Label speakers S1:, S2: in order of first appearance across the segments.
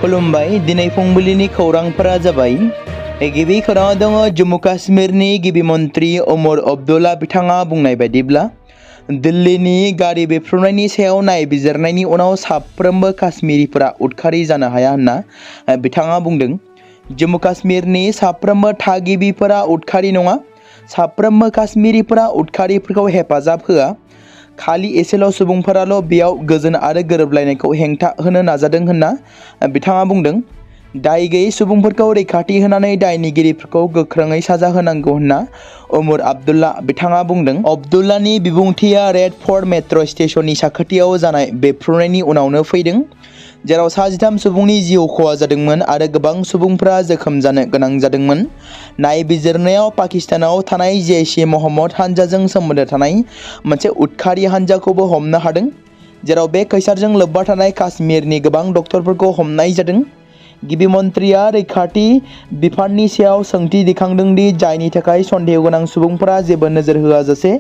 S1: खुलुमबाय दिनै फुंबिलिनि खौरांफोरा जाबाय गिबि खौराङाव दङ जम्मु काश्मीरनि गिबि मन्त्रि उमर अब्दुल्ला बिथाङा बुंनाय बायदिब्ला दिल्लीनि गारि बेफ्रुनायनि सायाव नायबिजिरनायनि उनाव साफ्रोमबो काश्मीरिफोरा उदखारि जानो हाया होनना बिथाङा बुंदों। जम्मु काश्मीरनि साफ्रोमबो थागिबिफोरा उदखारि नङा, साफ्रोमबो काश्मीरिफोरा उदखारिफोरखौ हेफाजाब होआ, खालि एसेल' सुबुंफोराल' बेयाव गोजोन आरो गोरोबलायनायखौ हेंथा होनो नाजादों होनना बिथाङा बुंदों। दाय गैयै सुबुंफोरखौ रैखाथि होनानै दायनिगिरिफोरखौ गोख्रोङै साजा होनांगौ होनना उमर अब्दुल्ला बिथाङा बुंदों। अब्दुल्लानि बिबुंथिया रेड फर्ट मेट्र' स्टेशननि साखाथियाव जानाय बेफ्रुनायनि उनावनो फैदों, जेराव 13 सुबुंनि जिउ खहा जादोंमोन आरो गोबां सुबुंफोरा जोखोम जानो गोनां जादोंमोन। नायबिजिरनायाव पाकिस्तानाव थानाय जैश-ए महम्मद हानजाजों सोमोन्दो थानाय मोनसे उदखारि हानजाखौबो हमनो हादों, जेराव बे खैसारजों लोब्बा थानाय काश्मीरनि गोबां डक्टरफोरखौ हमनाय जादों। गिबि मन्थ्रिया रैखाथि बिफाननि सायाव सोंथि दैखांदों दि जायनि थाखाय सन्देह गोनां सुबुंफोरा जेबो नोजोर होआजासे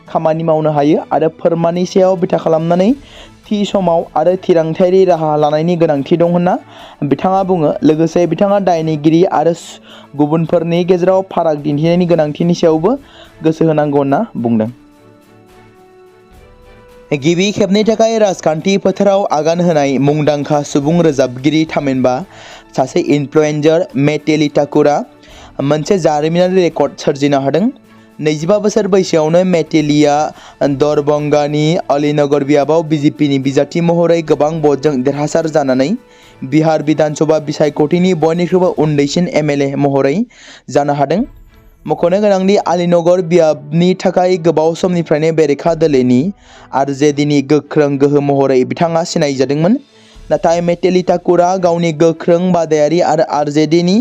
S1: खामानि मावनो हायो आरो फोरमाननि सायाव बिथा खालामनानै थि समाव आरो थिरांथायारि राहा लानायनि गोनांथि दं होनना बिथाङा बुङो। लोगोसे बिथाङा दायनिगिरि आरो गुबुनफोरनि गेजेराव फाराग दिन्थिनायनि गोनांथिनि सायावबो गोसो होनांगौ होनना बुंदों। गिबि खेबनि थाखाय राजखान्थि फोथाराव आगान होनाय मुंदांखा सुबुं रोजाबगिरि थामहिनबा सासे इनफ्लुएन्जार मेटेली ठाकुरआ मोनसे जारिमिनारि रेकर्ड सोरजिनो हादों। 25 बोसोर बैसोआवनो मेटेलीआ दरभंगानि अलीनगर बियाबाव बीजेपीनि बिजाथि महरै गोबां भटजों देरहासार जानानै बिहार विधान सभा बिसायख'थिनि बयनिख्रुइबो उन्दैसिन एमएलए महरै जानो हादों। मख'नो गोनांदि अलीनगर बियाबनि थाखाय गोबाव समनिफ्रायनो बेरेखा दोलोनि आरजेडीनि गोख्रों गोहो महरै बिथाङा सिनायजादोंमोन। नाथाय मेटेली ठाकुरआ गावनि गोख्रों बादायारि आरो आरजेडीनि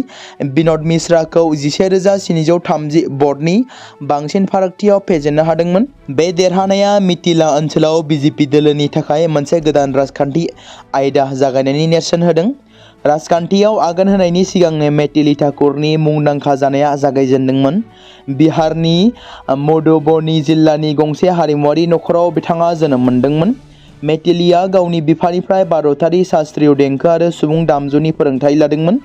S1: विनोद मिश्राखौ 11,730 भटनि बांसिन फारागथियाव फेजेननो हादोंमोन। बे देरहानाया मिथिला ओनसोलाव बीजेपी दोलोनि थाखाय मोनसे गोदान राजखान्थि आयदा जागायनायनि नेरसोन होदों। राजखान्थियाव आगान होनायनि सिगांनो मेटेली ठाकुरनि मुंदांखा जानाया जागायजेन्दोंमोन। बिहारनि मधुबनी जिल्लानि गंसे हारिमुआरि नखराव बिथाङा जोनोम मोनदोंमोन। मेटेलीआ गावनि बिफानिफ्राय भारतारि शास्त्रीय देंखो आरो सुबुं दामजुनि फोरोंथाय लादोंमोन।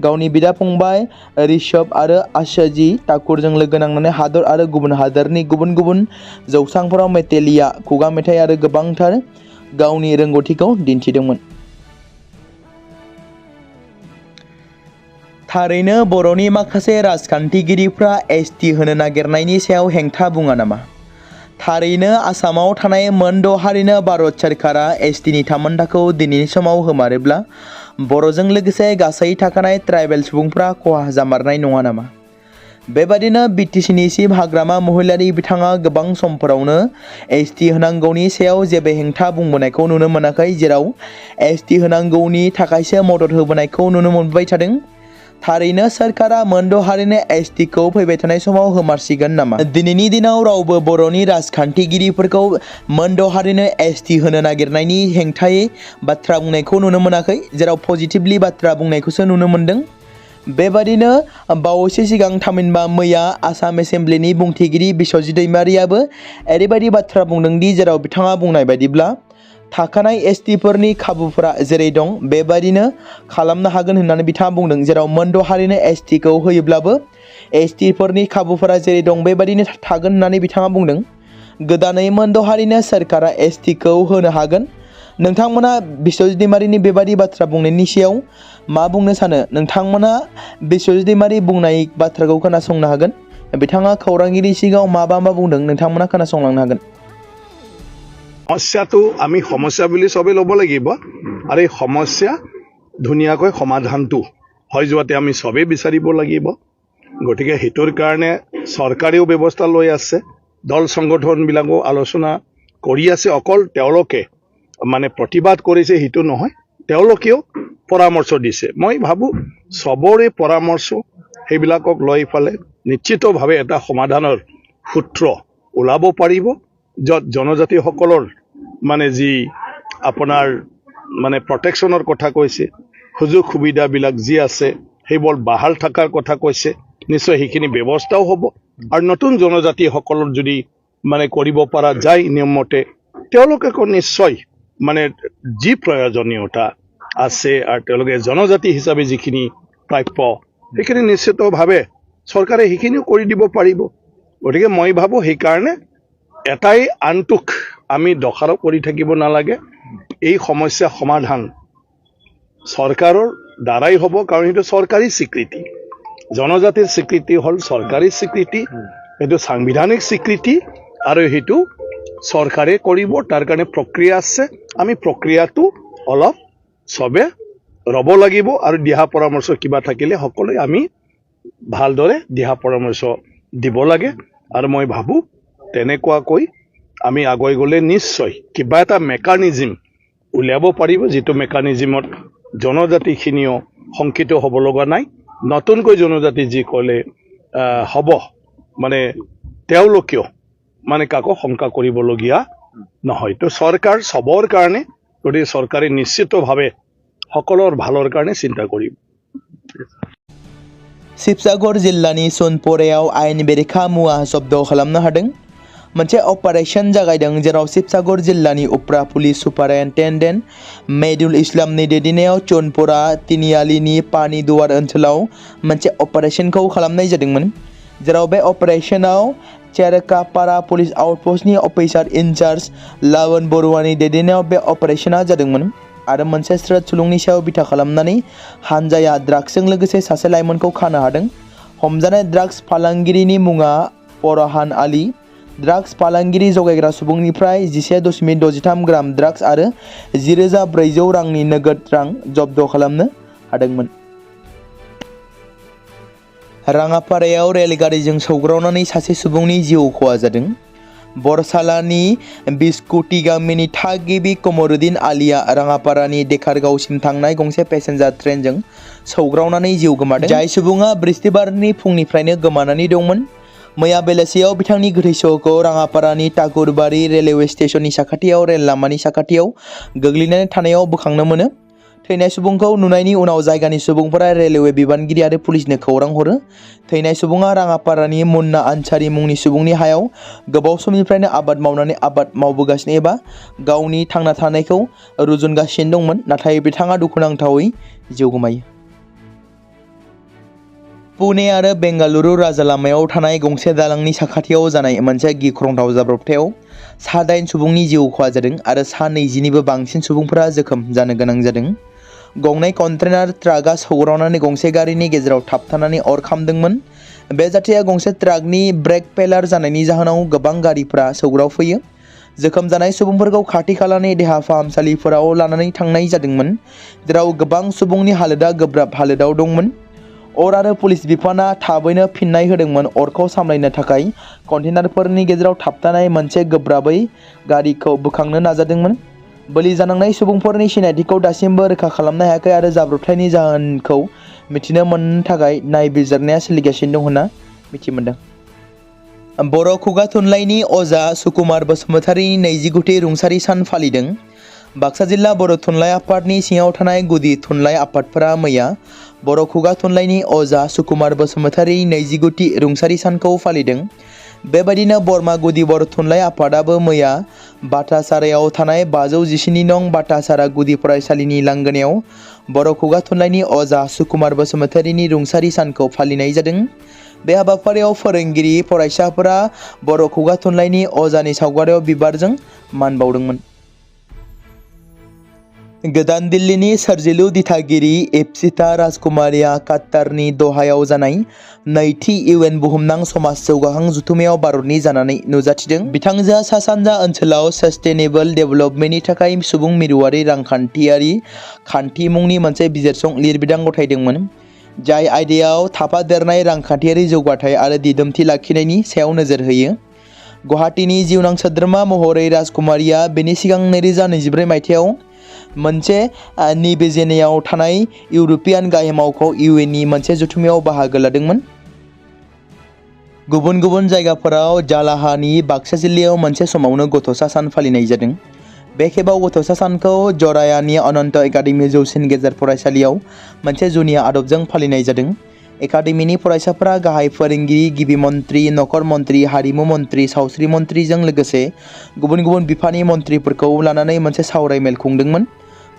S1: गावनि बिदा-फंबाय ऋषभ आरो आश्वजी ठाकुरजों लोगो नांनानै हादर आरो गुबुन हादोरनि गुबुन गुबुन जौसांफोराव मेटेलीआ खुगा मेथाइ आरो गोबांथार गावनि रोंग'थिखौ दिन्थिदोंमोन। थारैनो बर'नि माखासे राजखान्थिगिरिफ्रा एसटि होनो नागिरनायनि सायाव हेंथा बुङा नामा? थारैनो आसामाव थानाय मोन 6 हारिनो भारत सोरखारा एसटिनि थामोनथाखौ दिनैनि समाव होमारोब्ला बर'जों लोगोसे गासै थाखानाय ट्राइबेल सुबुंफ्रा खहा जामारनाय नङा नामा? बेबादिनो बिटिसिनि चिफ हाग्रामा महिलारि बिथाङा गोबां समफोरावनो एसटि होनांगौनि सायाव जेबो हेंथा बुंबोनायखौ नुनो मोनाखै, जेराव एसटि होनांगौनि थाखायसो मदद होबोनायखौ नुनो मोनबाय थादों। थारैनो सोरखारा मोन 6 हारिनो एसटिखौ फैबाय थानाय समाव होमारसिगोन नामा? दिनैनि दिनाव रावबो बर'नि राजखान्थिगिरिफोरखौ मोन 6 हारिनो एसटि होनो नागिरनायनि हेंथायै बाथ्रा बुंनायखौ नुनो मोनाखै, जेराव पजिटिभलि बाथ्रा बुंनायखौसो नुनो मोन्दों। बेबादिनो बावैसो सिगां थामहिनबा मैया आसाम एसेम्ब्लिनि बुंथिगिरि बिश्वजित दैमारियाबो ओरैबायदि बाथ्रा बुंदोंदि जेराव बिथाङा बुंनाय बायदिब्ला थाखानाय एसटिफोरनि खाबुफोरा जेरै दं बेबादिनो खालामनो हागोन होननानै बिथाङा बुंदों, जेराव मोन 6 हारिनो एसटिखौ होयोब्लाबो एसटिफोरनि खाबुफोरा जेरै दं बेबादिनो थागोन होननानै बिथाङा बुंदों। गोदानै मोन 6 हारिनो सोरखारा एसटिखौ होनो हागोन। नोंथांमोना बिश्वजित दैमारिनि बेबादि बाथ्रा बुंनायनि सायाव मा बुंनो सानो? नोंथांमोना बिश्वजित दैमारि बुंनाय बाथ्राखौ खोनासंनो हागोन। बिथाङा खौरांगिरि सिगाङाव मा बुंदों नोंथांमोना खोनासंलांनो हागोन।
S2: সমস্যাটো আমি সমস্যা বুলি সবে ল'ব লাগিব আৰু এই সমস্যা ধুনীয়াকৈ সমাধানটো হৈ যোৱাতে আমি সবেই বিচাৰিব লাগিব। গতিকে হেতুৰ কাৰণে চৰকাৰেও ব্যৱস্থা লৈ আছে, দল সংগঠনবিলাকো আলোচনা কৰি আছে। অকল তেওঁলোকে মানে প্ৰতিবাদ কৰিছে হেতু নহয়, তেওঁলোকেও পৰামৰ্শ দিছে। মই ভাবোঁ সবৰে পৰামৰ্শ সেইবিলাকক লৈ ফালে নিশ্চিতভাৱে এটা সমাধানৰ সূত্ৰ ওলাব পাৰিব, য'ত জনজাতিসকলৰ মানে যি আপোনাৰ মানে প্ৰটেকশ্যনৰ কথা কৈছে, সুযোগ সুবিধাবিলাক যি আছে সেইবোৰ বাহাল থকাৰ কথা কৈছে, নিশ্চয় সেইখিনি ব্যৱস্থাও হ'ব। আৰু নতুন জনজাতিসকলৰ যদি মানে কৰিব পৰা যায় নিয়মমতে, তেওঁলোকে নিশ্চয় মানে যি প্ৰয়োজনীয়তা আছে আৰু তেওঁলোকে জনজাতি হিচাপে যিখিনি প্ৰাপ্য সেইখিনি নিশ্চিতভাৱে চৰকাৰে সেইখিনিও কৰি দিব পাৰিব। গতিকে মই ভাবোঁ সেইকাৰণে এটাই আনটোক আমি দোষাৰোপ কৰি থাকিব নালাগে। এই সমস্যা সমাধান চৰকাৰৰ দ্বাৰাই হ'ব, কাৰণ সেইটো চৰকাৰী স্বীকৃতি। জনজাতিৰ স্বীকৃতি হ'ল চৰকাৰী স্বীকৃতি, সেইটো সাংবিধানিক স্বীকৃতি আৰু সেইটো চৰকাৰে কৰিব। তাৰ কাৰণে প্ৰক্ৰিয়া আছে, আমি প্ৰক্ৰিয়াটো অলপ চবে ৰ'ব লাগিব আৰু দিহা পৰামৰ্শ কিবা থাকিলে সকলোৱে আমি ভালদৰে দিহা পৰামৰ্শ দিব লাগে। আৰু মই ভাবোঁ তেনেকুৱাকৈ আমি আগুৱাই গ'লে নিশ্চয় কিবা এটা মেকানিজিম উলিয়াব পাৰিব, যিটো মেকানিজিমত জনজাতিখিনিও শংকিত হ'ব লগা নাই। নতুনকৈ জনজাতি যি ক'লে হ'ব, মানে তেওঁলোকেও মানে কাকো শংকা কৰিবলগীয়া নহয়। তো চৰকাৰ চবৰ কাৰণে, গতিকে চৰকাৰে নিশ্চিতভাৱে সকলৰ ভালৰ কাৰণে চিন্তা কৰিব।
S1: शिबसागर जिल्लानि सनपरायाव आयेन बेरेखा मुवा जब्द खालामनो हादों। मोनसे अपारेशन जागायदों जेराव शिबसागर जिल्लानि उफ्रा पुलिस सुपारिनटेन्डेन्ट मेहदुल इस्लामनि दैदेननायाव सनपरा तिनियालिनि पानी दुवार ओनसोलाव मोनसे अपारेशनखौ खालामनाय जादोंमोन, जेराव बे अपारेशनाव चेरकापारा पुलिस आउटपोस्टनि अफिसार इनचार्ज लावन बरुवानि दैदेननायाव बे अपारेशना जादोंमोन आरो मोनसे स्रोत सुलुंनि सायाव बिथा खालामनानै हानजाया ड्राग्सजों लोगोसे सासे लाइमोनखौ खानो हादों। हमजानाय ड्राग्स फालांगिरिनि मुङा फरहान आली। ड्राग्स फालांगिरि जगायग्रा सुबुंनिफ्राय 11.63 ग्राम ड्राग्स आरो 10,400 रांनि नोगोद रां जब्द खालामनो हादोंमोन। राङापारायाव रेलगारिजों सौग्रावनानै सासे सुबुंनि जिउ खहा जादों। बरसालानि बिस्कुटी गामिनि थागिबि कमरुद्दीन आलिया राङापारानि देकारगावसिम थांनाय गंसे पेसेन्जार ट्रेनजों सौग्रावनानै जिउ गोमादों। जाय सुबुङा बृहस्पतिबारनि फुंनिफ्रायनो गोमानानै दंमोन। मैया बेलासियाव बिथांनि गोथै सह'खौ राङापारानि टाकुरबारि रेलवे स्टेशननि साखाथियाव रेल लामानि साखाथियाव गोग्लैनानै थानायाव बोखांनो मोनो। थैनाय सुबुंखौ नुनायनि उनाव जायगानि सुबुंफोरा रेलवे बिबानगिरि आरो पुलिसनो खौरां हरो। थैनाय सुबुङा राङापारानि मुन्ना आनसारी मुंनि सुबुंनि हायाव गोबाव समनिफ्रायनो आबाद मावनानै आबाद मावबोगासिनो एबा गावनि थांना थानायखौ रुजुनगासिनो दंमोन, नाथाय बिथाङा दुखुनांथावै जिउ गोमायो। पुणे आरो बेंगालुरु राजालामायाव थानाय गंसे दालांनि साखाथियाव जानाय मोनसे गिख्रंथाव जाब्रबथायाव 9 सुबुंनि जिउ खहा जादों आरो 20निबो बांसिन सुबुंफोरा जोखोम जानो गोनां जादों। गंनै कन्टेनार ट्राकआ सौग्रावनानै गंसे गारिनि गेजेराव थाबथानानै अर खामदोंमोन। बे जाथाया गंसे ट्राकनि ब्रेक फेलार जानायनि जाहोनाव गोबां गारिफोरा सौग्रावफैयो। जोखोम जानाय सुबुंफोरखौ खाथि खालानि देहा फाहामसालिफोराव लानानै थांनाय जादोंमोन, जेराव गोबां सुबुंनि हालोदा गोब्राब हालोदाव दंमोन। अर आरो पुलिस बिफाना थाबैनो फिननाय होदोंमोन। अरखौ सामलायनो थाखाय कन्टेनारफोरनि गेजेराव थाबथानाय मोनसे गोब्राबै गारिखौ बोखांनो नाजादोंमोन। बोलि जानांनाय सुबुंफोरनि सिनायथिखौ दासिमबो रोखा खालामनो हायाखै आरो जाब्रबथायनि जाहोनखौ मिथिनो मोननो थाखाय नायबिजिरनाया सोलिगासिनो दं होनना मिथिमोनदों। बर' खुगा थुनलाइनि अजा सुकुमार बसुमतारिनि 29थि रुंसारि सान फालिदों। बाक्सा जिल्ला बर' थुनलाइ आफादनि सिङाव थानाय गुदि थुनलाइ आफादफोरा मैया बर' खुगा थुनलाइनि अजा सुकुमार बसुमतारिनि 29थि रुंसारि सानखौ फालिदों। बेबायदिनो बरमा गुदि बर' थुनलाइ आफादाबो मैया बाटासारायाव थानाय 517 नं बाटासारा गुदि फरायसालिनि लांगोनायाव बर' खुगा थुनलाइनि अजा सुकुमार बसुमतारिनि रुंसारि सानखौ फालिनाय जादों। बे हाबाफारियाव फोरोंगिरि फरायसाफोरा बर' खुगा थुनलाइनि अजानि सावगारियाव बिबारजों मान बावदोंमोन। गोदान दिल्लीनि सोरजिलु दिथागिरि इप्सिता राजकुमारिया कातारनि दहायाव जानाय नैथि UN बुहुमनां समाज जौगाखां जथुम्मायाव भारतनि जानानै नुजाथिदों। बिथांजोआ सा सानजा ओनसोलाव सस्टेनेबल डेभेलपमेन्टनि थाखाय सुबुं मिरुआरि रांखान्थियारि खान्थि मुंनि मोनसे बिजिरसं लिरबिदां गथायदोंमोन, जाय आयदायाव थाफादेरनाय रांखान्थियारि जौगाथाय आरो दिदोमथि लाखिनायनि सायाव नोजोर होयो। गुवाहाटीनि जिउनां सोद्रोमा महरै राजकुमारिया बेनि सिगां 2024 मायथाइयाव मोनसे निबेजेनायाव थानाय इउर'पियान गाहाय मावख' UNनि मोनसे जथुम्मायाव बाहागो लादोंमोन। गुबुन गुबुन जायगाफोराव जालाहानि बाक्सा जिल्लायाव मोनसे समावनो गथ'सा सान फालिनाय जादों। बे खेबाव गथ'सा सानखौ जरायानि अनन्त एकाडेमि जौसिन गेजेर फरायसालियाव मोनसे जुनिया आदबजों फालिनाय जादों। एकाडेमिनि फरायसाफोरा गाहाय फोरोंगिरि, गिबि मन्थ्रि, नखर मन्थ्रि, हारिमु मन्थ्रि, सावस्रि मन्थ्रिजों लोगोसे गुबुन गुबुन बिफाननि मन्थ्रिफोरखौ लानानै मोनसे सावराय मेल खुंदोंमोन।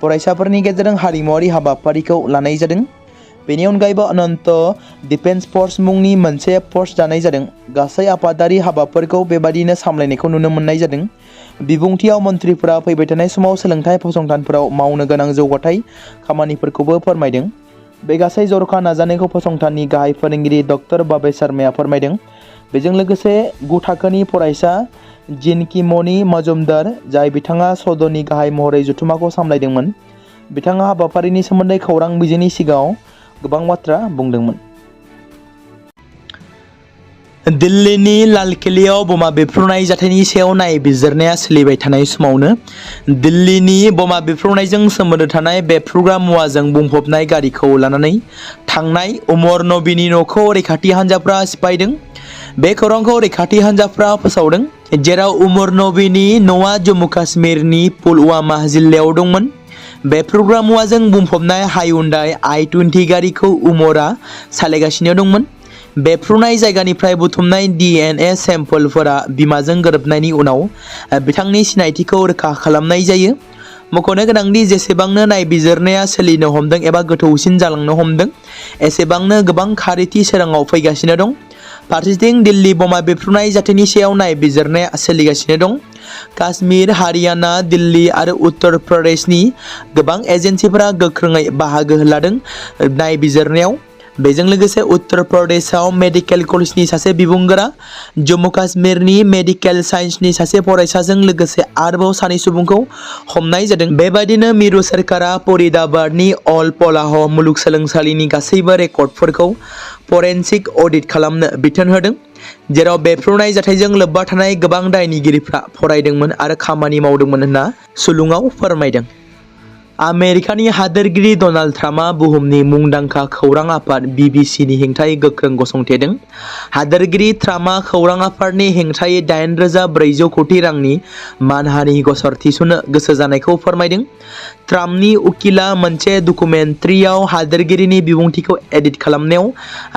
S1: फरायसाफोरनि गेजेरजों हारिमुवारि हाबाफारिखौ लानाय जादों। बेनि अनगायैबो अनन्त डिफेन्स फर्स मुंनि मोनसे फर्स दानाय जादों। गासै आफादारि हाबाफोरखौ बेबादिनो सामलायनायखौ नुनो मोननाय जादों। बिबुंथियाव मन्थ्रिफोरा फैबाय थानाय समाव सोलोंथाइ फसंथानफोराव मावनो गोनां जौगाथाय खामानिफोरखौबो फोरमायदों। बे गासै जर'खा नाजानायखौ फसंथाननि गाहाय फोरोंगिरि डक्टर बाबे शर्माया फोरमायदों। बेजों लोगोसे 9 थाखोनि फरायसा जिनकिमनि मजुमदार, जाय बिथाङा सदननि गाहाय महरै जथुम्माखौ सामलायदोंमोन, बिथाङा हाबाफारिनि सोमोन्दै खौरां बिजोंनि सिगाङाव गोबां बाथ्रा बुंदोंमोन। दिल्लीनि लालकिल्लायाव बमा बेफ्रुनाय जाथायनि सायाव नायबिजिरनाया सोलिबाय थानाय समावनो दिल्लीनि बमा बेफ्रुनायजों सोमोन्दो थानाय बेफ्रुग्रा मुवाजों बुंफबनाय गारिखौ लानानै थांनाय उमर नबीनि न'खौ रैखाथि हान्जाफ्रा सिफायदों। बे खौरांखौ रैखाथि हान्जाफ्रा फोसावदों, जेराव उमर नबीनि न'आ जम्मू काश्मीरनि पुलवामा जिल्लायाव दंमोन। बेफ्रुग्रा मुवाजों बुंफबनाय हायुन्डाई i20 गारिखौ उमरआ सालायगासिनो दंमोन। बेफ्रुनाय जायगानिफ्राय बुथुमनाय DNA सेम्पलफोरा बिमाजों गोरोबनायनि उनाव बिथांनि सिनायथिखौ रोखा खालामनाय जायो। मख'नो गोनांदि जेसेबांनो नायबिजिरनाया सोलिनो हमदों एबा गोथौसिन जालांनो हमदों, एसेबांनो गोबां खारिथि सोराङाव फैगासिनो दं। फारसेथिं दिल्ली बमा बेफ्रुनाय जाथायनि सायाव नायबिजिरनाया सोलिगासिनो दं। काश्मीर, हारियाना, दिल्ली आरो उत्तर प्रदेशनि गोबां एजेन्सिफोरा गोख्रोङै बाहागो लादों नायबिजिरनायाव। बेजों लोगोसे उत्तर प्रदेशआव मेडिकेल कलेजनि सासे बिबुंगोरा, जम्मू काश्मीरनि मेडिकेल साइन्सनि सासे फरायसाजों लोगोसे आरोबाव 2 सुबुंखौ हमनाय जादों। बेबायदिनो मिरु सोरखारा फरिदाबादनि अल पलाह मुलुगसोलोंसालिनि गासैबो रेकर्डफोरखौ फरेनसिक अडिट खालामनो बिथोन होदों, जेराव बेफ्रुनाय जाथायजों लोब्बा थानाय गोबां दायनिगिरिफ्रा फरायदोंमोन आरो खामानि मावदोंमोन होनना सुलुङाव फोरमायदों। आमेरिकानि हादोरगिरि डनाल्ड ट्राम्पआ बुहुमनि मुंदांखा खौरां आफाद BBC नि हेंथायै गोख्रों गसंथेदों। हादोरगिरि ट्राम्पआ खौरां आफादनि हेंथायै 8,400 कोटी रांनि मानहानि गसर थिसननो गोसो जानायखौ फोरमायदों। ट्राम्पनि उकिलआ मोनसे डकुमेन्टारियाव हादोरगिरिनि बिबुंथिखौ एडिट खालामनायाव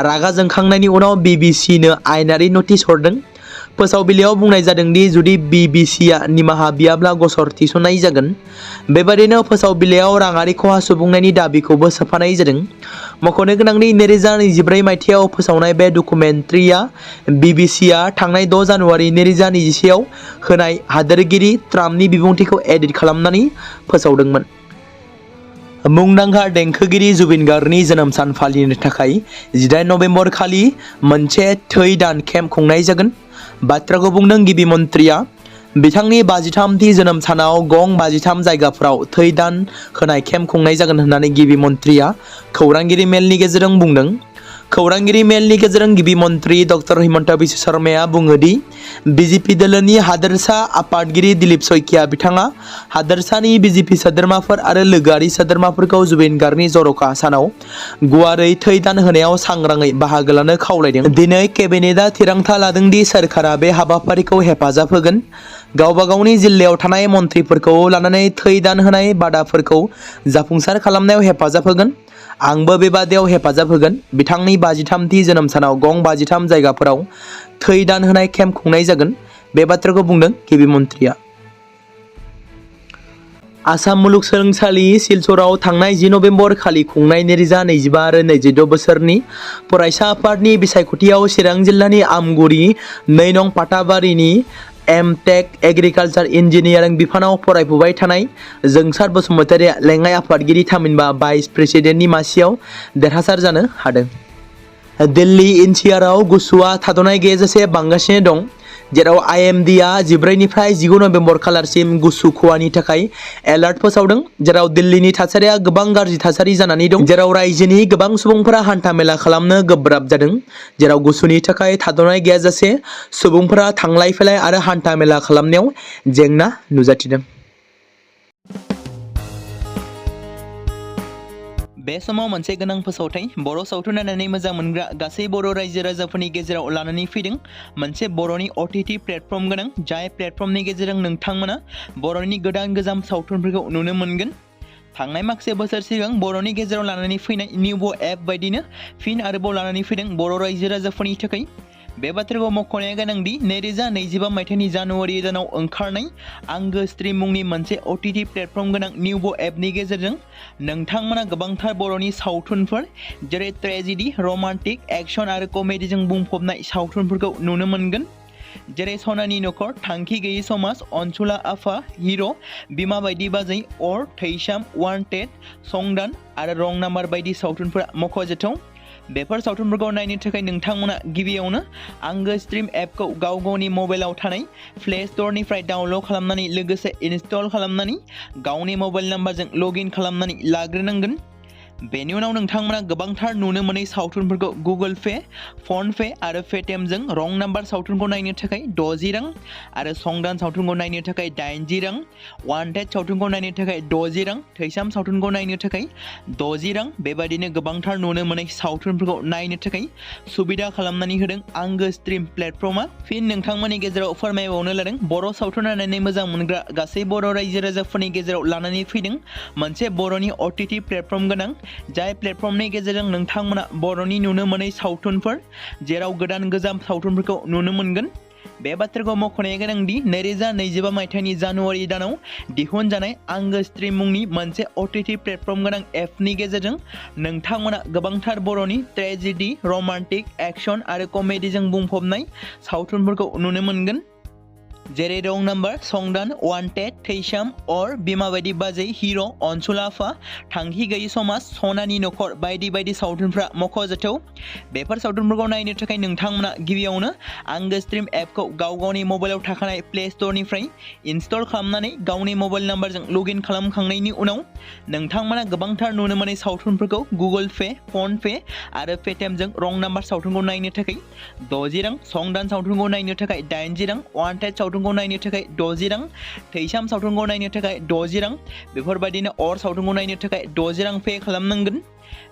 S1: रागा जोंखांनायनि उनाव BBC नो आयेनारि नटिस हरदों। फोसावबिलाइयाव बुंनाय जादों दि जुदि BBCआ निमाहा बियाब्ला गसर थिसननाय जागोन। बेबादिनो फोसावबिलाइयाव राङारि खहा सुबुंनायनि दाबिखौबो सोफानाय जादों। मख'नो गोनांदि 2024 मायथाइयाव फोसावनाय बे डकुमेन्टारिया BBCआ थांनाय 6 जानुवारि 2021 आव होनाय हादोरगिरि ट्राम्पनि बिबुंथिखौ एडिट खालामनानै फोसावदोंमोन। मुंदांखा देंखोगिरि जुबिन गार्गनि जोनोम सान फालिनो थाखाय 18 नबेम्बर खालि मोनसे थै दान केम्प खुंनाय जागोन। बाथ्राखौ बुंदों गिबि मन्थ्रिया। बिथांनि 53थि जोनोम सानाव गं 53 जायगाफोराव थै दान होनाय केम्प खुंनाय जागोन होननानै गिबि मन्थ्रिया खौरांगिरि मेलनि गेजेरजों बुंदों। खौरांगिरि मेलनि गेजेरजों गिबि मन्थ्रि डक्टर हिमन्त बिश्व शर्माया बुङो दि BJP दोलोनि हादोरसा आफादगिरि दिलीप सयकिया बिथाङा हादोरसानि BJP सोद्रोमाफोर आरो लोगोआरि सोद्रोमाफोरखौ जुबिन गार्गनि जर'खा सानाव गुवारै थै दान होनायाव सांग्राङै बाहागो लानो खावलायदों। दिनै केबिनेटआ थिरांथा लादों दि सोरखारा बे हाबाफारिखौ हेफाजाब होगोन। गावबा गावनि जिल्लायाव थानाय मन्थ्रिफोरखौ लानानै थै दान होनाय बादाफोरखौ जाफुंसार खालामनायाव हेफाजाब होगोन। आंबो बे बादायाव हेफाजाब होगोन। बिथांनि 53थि जोनोम सानाव गं 53 जायगाफोराव थै दान होनाय केम्प खुंनाय जागोन। बे बाथ्राखौ बुंदों गिबि मन्थ्रिया। आसाम मुलुगसोलोंसालि सिलचराव थांनाय 10 नबेम्बर खालि खुंनाय 2025 आरो 26 बोसोरनि फरायसा आफादनि बिसायख'थियाव चिरां जिल्लानि आमगुरि 2 नं पाटाबारिनि एम.टेक एग्रिकालचार इन्जिनियारिं बिफानाव फरायफुबाय थानाय जोंसार बसुमतारिया लेङाइ आफादगिरि थामहिनबा भाइस प्रेसिडेन्टनि मासियाव देरहासार जानो हादों। दिल्ली एनसिआरआव गुसुआ थाद'नाय गैयाजासे बांगासिनो दं, जेराव IMDआ 14 निफ्राय 19 नबेम्बर खालारसिम गुसु खुवानि थाखाय एलार्ट फोसावदों, जेराव दिल्लीनि थासारिया गोबां गाज्रि थासारि जानानै दं, जेराव रायजोनि गोबां सुबुंफोरा हान्था-मेला खालामनो गोब्राब जादों, जेराव गुसुनि थाखाय थाद'नाय गैयाजासे सुबुंफोरा थांलाय-फैलाय आरो हान्था-मेला खालामनायाव जेंना नुजाथिदों। बे समाव मोनसे गोनां फोसावथाय बर' सावथुन नायनानै मोजां मोनग्रा गासै बर' रायजो राजाफोरनि गेजेराव लानानै फैदों मोनसे बर'नि OTT प्लेटफर्म गोनां, जाय प्लेटफर्मनि गेजेरजों नोंथांमोना बर'नि गोदान गोजाम सावथुनफोरखौ नुनो मोनगोन। थांनाय माखासे बोसोर सिगां बर'नि गेजेराव लानानै फैनाय निउबो एप बायदिनो फिन आरोबाव लानानै फैदों बर' रायजो राजाफोरनि थाखाय बे बाथ्राखौ मख'नाया गोनांदि 2025 मायथाइनि जानुवारि दानाव ओंखारनाय आंगो स्ट्रीम मुंनि मोनसे OTT प्लेटफर्म गोनां निउबो एपनि गेजेरजों नोंथांमोना गोबांथार बर'नि सावथुनफोर जेरै ट्रेजेडी, रमान्टिक, एक्शन आरो कमेडीजों बुंफबनाय सावथुनफोरखौ नुनो मोनगोन। जेरै सनानि नखर, थांखि गैयै समाज, अनसुला आफा, हिर', बिमा बायदि बाजै, अर, थैसाम, वान्टेड, संदान आरो रं नाम्बार बायदि सावथुनफोरा मख'जाथाव। बेफोर सावथुनफोरखौ नायनो थाखाय नोंथांमोना गिबियावनो आंगो स्ट्रीम एपखौ गावनि मबाइलाव थानाय प्ले स्ट'रनिफ्राय डाउनल'ड खालामनानै लोगोसे इनस्टल खालामनानै गावनि मबाइल नाम्बारजों लगइन खालामनानै लाग्रोनांगोन। बेनि उनाव नोंथांमोना गोबांथार नुनो मोनै सावथुनफोरखौ गुगोल पे, फन पे आरो पेटिएमजों रं नाम्बार सावथुनखौ नायनो थाखाय 60 रां आरो संदान सावथुनखौ नायनो थाखाय 80 रां, वान्टेड सावथुनखौ नायनो थाखाय 60 रां, थैसाम सावथुनखौ नायनो थाखाय 60 रां बेबायदिनो गोबांथार नुनो मोनै सावथुनफोरखौ नायनो थाखाय सुबिदा खालामनानै होदों आंगो स्ट्रीम प्लेटफर्मा। फिन नोंथांमोननि गेजेराव फोरमायबावनो लादों बर' सावथुन नायनानै मोजां मोनग्रा गासै बर' रायजो राजाफोरनि गेजेराव लानानै फैदों मोनसे बर'नि OTT प्लेटफर्म गोनां जाय प्लेटफर्मनि गेजेरजों नोंथांमोना बर'नि नुनो मोनै सावथुनफोर जेराव गोदान गोजाम सावथुनफोरखौ नुनो मोनगोन। बे बाथ्राखौ मख'नाया गोनांदि 2025 मायथाइनि जानुवारि दानाव दिहुनजानाय आंगो स्ट्रीम मुंनि मोनसे OTT प्लेटफर्म गोनां एपनि गेजेरजों नोंथांमोना गोबांथार बर'नि ट्रेजेडी, रमान्टिक, एक्शन आरो कमेडीजों बुंफबनाय सावथुनफोरखौ नुनो मोनगोन। जेरै रं नाम्बार, संदान, वान्टेड, थैसाम, अर, बिमा बायदि बाजै, हिर', अनसुला आफा, थांखि गैयै समाज, सनानि नखर बायदि बायदि सावथुनफ्रा मख'जाथाव। बेफोर सावथुनफोरखौ नायनो थाखाय नोंथांमोना गिबियावनो आंगो स्ट्रीम एपखौ गावनि मबाइलाव थाखानाय प्ले स्ट'रनिफ्राय इनस्टल खालामनानै गावनि मबाइल नाम्बारजों लगइन खालामखांनायनि उनाव नोंथांमोना गोबांथार नुनो मोनै सावथुनफोरखौ गुगोल पे, फन पे आरो पेटिएमजों रं नाम्बार सावथुनखौ नायनो थाखाय 60 रां, संदान सावथुनखौ नायनो थाखाय 80 रां, वान्टेड सावथुनखौ नायनो थाखाय 60 रां, थैसाम सावथुनखौ नायनो थाखाय 60 रां बेफोरबायदिनो अर सावथुनखौ नायनो थाखाय 60 रां पे खालामनांगोन।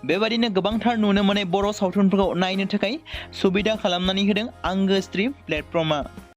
S1: बेबायदिनो गोबांथार नुनो मोनै बर' सावथुनफोरखौ नायनो थाखाय सुबिदा खालामनानै होदों आंगो स्ट्रीम प्लेटफर्मा।